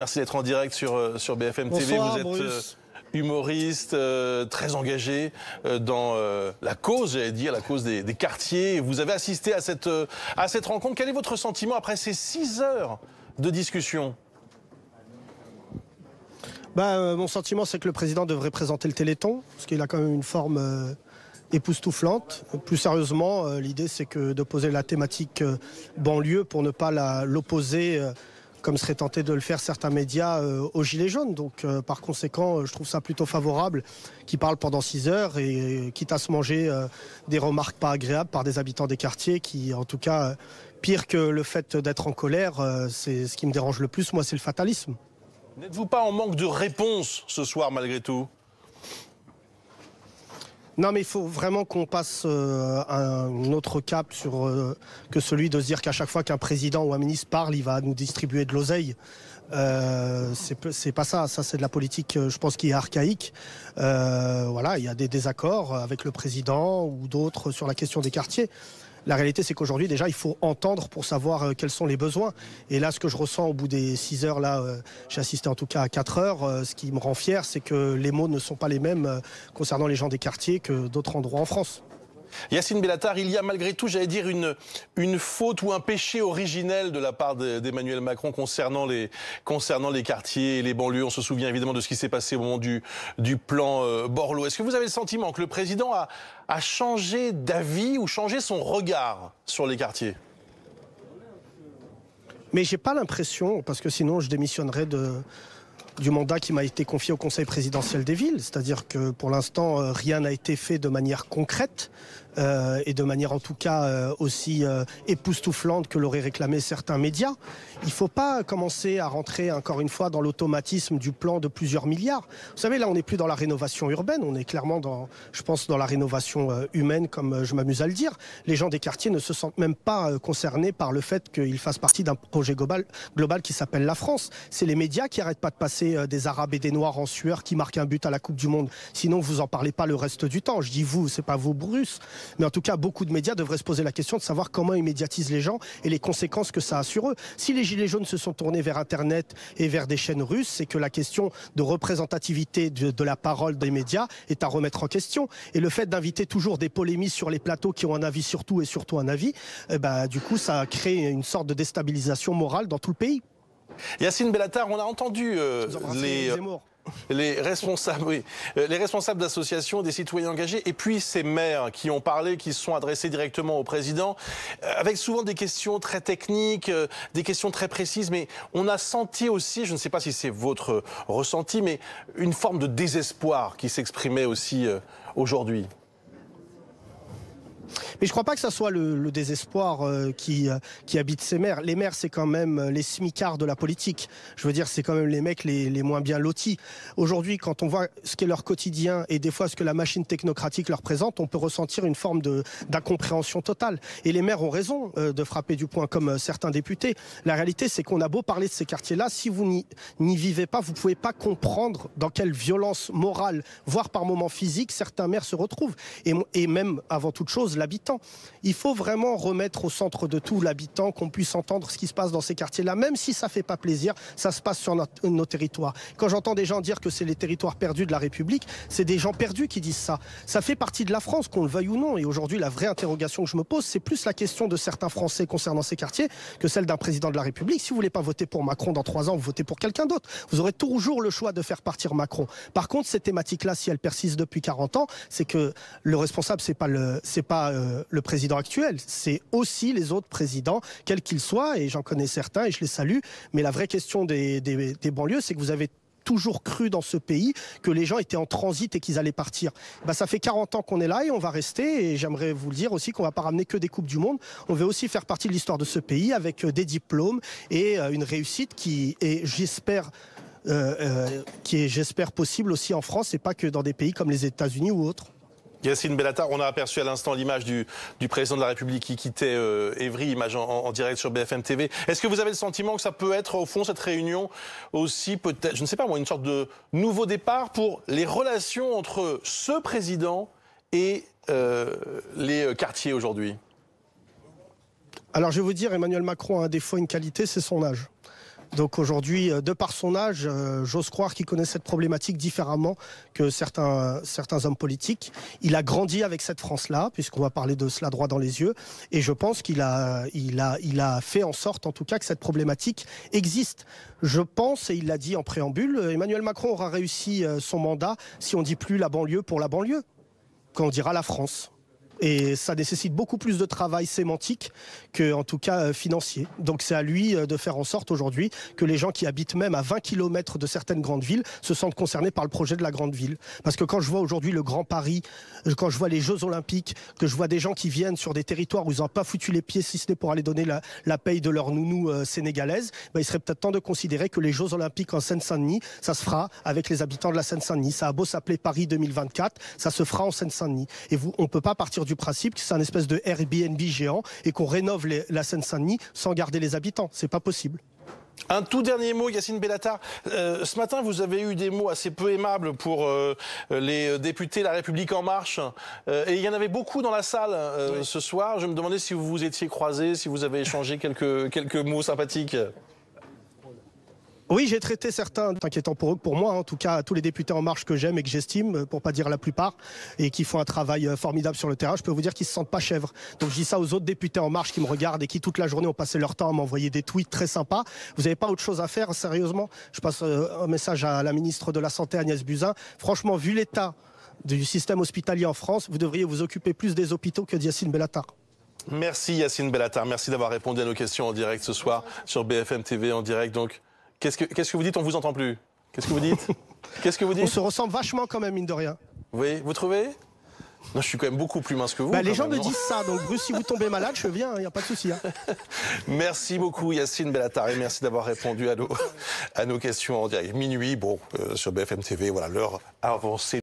Merci d'être en direct sur BFM TV. Bonsoir, vous êtes humoriste, très engagé dans la cause, j'allais dire, la cause des quartiers. Vous avez assisté à cette rencontre. Quel est votre sentiment après ces 6 heures de discussion? Mon sentiment, c'est que le président devrait présenter le Téléthon, parce qu'il a quand même une forme époustouflante. Plus sérieusement, l'idée, c'est de poser la thématique banlieue pour ne pas l'opposer, comme seraient tentés de le faire certains médias, aux Gilets jaunes. Donc, par conséquent, je trouve ça plutôt favorable qu'il parle pendant 6 heures, et quitte à se manger des remarques pas agréables par des habitants des quartiers qui, en tout cas, pire que le fait d'être en colère, c'est ce qui me dérange le plus, moi, c'est le fatalisme. N'êtes-vous pas en manque de réponse ce soir, malgré tout? Non, mais il faut vraiment qu'on passe un autre cap que celui de se dire qu'à chaque fois qu'un président ou un ministre parle, il va nous distribuer de l'oseille. C'est pas ça. Ça, c'est de la politique, je pense, qui est archaïque. Voilà, il y a des désaccords avec le président ou d'autres sur la question des quartiers. La réalité, c'est qu'aujourd'hui, déjà, il faut entendre pour savoir quels sont les besoins. Et là, ce que je ressens au bout des 6 heures, là, j'ai assisté en tout cas à 4 heures, ce qui me rend fier, c'est que les mots ne sont pas les mêmes concernant les gens des quartiers que d'autres endroits en France. Yacine Bellatar, il y a malgré tout, j'allais dire, une faute ou un péché originel de la part d'Emmanuel Macron concernant les quartiers et les banlieues. On se souvient évidemment de ce qui s'est passé au moment du plan Borloo. Est-ce que vous avez le sentiment que le président a changé d'avis ou changé son regard sur les quartiers? Mais j'ai pas l'impression, parce que sinon je démissionnerais du mandat qui m'a été confié au Conseil présidentiel des villes. C'est-à-dire que pour l'instant, rien n'a été fait de manière concrète et de manière en tout cas aussi époustouflante que l'auraient réclamé certains médias. Il ne faut pas commencer à rentrer encore une fois dans l'automatisme du plan de plusieurs milliards. Vous savez, là on n'est plus dans la rénovation urbaine, on est clairement je pense, dans la rénovation humaine, comme je m'amuse à le dire. Les gens des quartiers ne se sentent même pas concernés par le fait qu'ils fassent partie d'un projet global qui s'appelle la France. C'est les médias qui n'arrêtent pas de passer des Arabes et des Noirs en sueur qui marquent un but à la Coupe du Monde. Sinon, vous en parlez pas le reste du temps. Je dis vous, c'est pas vous, Bruce. Mais en tout cas, beaucoup de médias devraient se poser la question de savoir comment ils médiatisent les gens et les conséquences que ça a sur eux. Si les Gilets jaunes se sont tournés vers Internet et vers des chaînes russes, c'est que la question de représentativité de la parole des médias est à remettre en question. Et le fait d'inviter toujours des polémistes sur les plateaux qui ont un avis sur tout et surtout un avis, du coup, ça crée une sorte de déstabilisation morale dans tout le pays. Yacine Bellatar, on a entendu les responsables, les responsables d'associations, des citoyens engagés, et puis ces maires qui ont parlé, qui se sont adressés directement au président, avec souvent des questions très techniques, des questions très précises, mais on a senti aussi, je ne sais pas si c'est votre ressenti, mais une forme de désespoir qui s'exprimait aussi aujourd'hui. Mais je ne crois pas que ça soit le désespoir qui habite ces maires. Les maires, c'est quand même les smicards de la politique. Je veux dire, c'est quand même les mecs les moins bien lotis. Aujourd'hui, quand on voit ce qu'est leur quotidien et des fois ce que la machine technocratique leur présente, on peut ressentir une forme d'incompréhension totale. Et les maires ont raison de frapper du poing comme certains députés. La réalité, c'est qu'on a beau parler de ces quartiers-là, si vous n'y vivez pas, vous ne pouvez pas comprendre dans quelle violence morale, voire par moments physiques, certains maires se retrouvent. Et même, avant toute chose, l'habitant. Il faut vraiment remettre au centre de tout l'habitant, qu'on puisse entendre ce qui se passe dans ces quartiers-là, même si ça fait pas plaisir, ça se passe sur nos territoires. Quand j'entends des gens dire que c'est les territoires perdus de la République, c'est des gens perdus qui disent ça. Ça fait partie de la France, qu'on le veuille ou non. Et aujourd'hui, la vraie interrogation que je me pose, c'est plus la question de certains Français concernant ces quartiers que celle d'un président de la République. Si vous voulez pas voter pour Macron dans 3 ans, vous votez pour quelqu'un d'autre. Vous aurez toujours le choix de faire partir Macron. Par contre, ces thématiques-là, si elles persistent depuis 40 ans, c'est que le responsable, c'est pas le président actuel, c'est aussi les autres présidents, quels qu'ils soient, et j'en connais certains et je les salue. Mais la vraie question des banlieues, c'est que vous avez toujours cru dans ce pays que les gens étaient en transit et qu'ils allaient partir. Ça fait 40 ans qu'on est là et on va rester, et j'aimerais vous le dire aussi qu'on va pas ramener que des Coupes du Monde. On veut aussi faire partie de l'histoire de ce pays avec des diplômes et une réussite qui est, j'espère, possible aussi en France et pas que dans des pays comme les États-Unis ou autres. Yacine Bellatar, on a aperçu à l'instant l'image du président de la République qui quittait Évry, image en direct sur BFM TV. Est-ce que vous avez le sentiment que ça peut être, au fond, cette réunion aussi, peut-être, je ne sais pas moi, une sorte de nouveau départ pour les relations entre ce président et les quartiers aujourd'hui? Alors je vais vous dire, Emmanuel Macron a un défaut, une qualité, c'est son âge. Donc aujourd'hui, de par son âge, j'ose croire qu'il connaît cette problématique différemment que certains hommes politiques. Il a grandi avec cette France-là, puisqu'on va parler de cela droit dans les yeux. Et je pense qu'il a fait en sorte, en tout cas, que cette problématique existe. Je pense, et il l'a dit en préambule, Emmanuel Macron aura réussi son mandat si on ne dit plus la banlieue pour la banlieue, quand on dira la France. Et ça nécessite beaucoup plus de travail sémantique que, en tout cas, financier. Donc c'est à lui de faire en sorte aujourd'hui que les gens qui habitent même à 20 km de certaines grandes villes se sentent concernés par le projet de la grande ville. Parce que quand je vois aujourd'hui le Grand Paris, quand je vois les Jeux Olympiques, que je vois des gens qui viennent sur des territoires où ils n'ont pas foutu les pieds, si ce n'est pour aller donner la paye de leur nounou sénégalaise, ben, il serait peut-être temps de considérer que les Jeux Olympiques en Seine-Saint-Denis, ça se fera avec les habitants de la Seine-Saint-Denis. Ça a beau s'appeler Paris 2024, ça se fera en Seine-Saint-Denis. Et on ne peut pas partir du principe que c'est un espèce de Airbnb géant et qu'on rénove la Seine-Saint-Denis sans garder les habitants. C'est pas possible. Un tout dernier mot, Yacine Bellatar. Ce matin, vous avez eu des mots assez peu aimables pour les députés La République En Marche. Et il y en avait beaucoup dans la salle oui. Ce soir. Je me demandais si vous vous étiez croisés, si vous avez échangé quelques mots sympathiques. Oui, j'ai traité certains inquiétants pour eux, pour moi, en tout cas tous les députés En Marche que j'aime et que j'estime, pour pas dire la plupart, et qui font un travail formidable sur le terrain. Je peux vous dire qu'ils se sentent pas chèvres. Donc je dis ça aux autres députés En Marche qui me regardent et qui toute la journée ont passé leur temps à m'envoyer des tweets très sympas. Vous n'avez pas autre chose à faire, sérieusement? Je passe un message à la ministre de la Santé, Agnès Buzyn. Franchement, vu l'état du système hospitalier en France, vous devriez vous occuper plus des hôpitaux que d'Yacine Bellatar. Merci Yacine Bellatar, merci d'avoir répondu à nos questions en direct ce soir sur BFM TV en direct. Donc, qu'est-ce que vous dites? On vous entend plus. Qu'est-ce que vous dites? Qu'est-ce que vous dites? On se ressemble vachement quand même, mine de rien. Oui, vous trouvez? Non, je suis quand même beaucoup plus mince que vous. Bah, les gens me disent ça, donc Bruce, si vous tombez malade, je viens, il n'y a pas de souci. Hein. Merci beaucoup Yacine Bellatar et merci d'avoir répondu à nos questions en direct. Minuit, bon, sur BFM TV, voilà, l'heure avancée.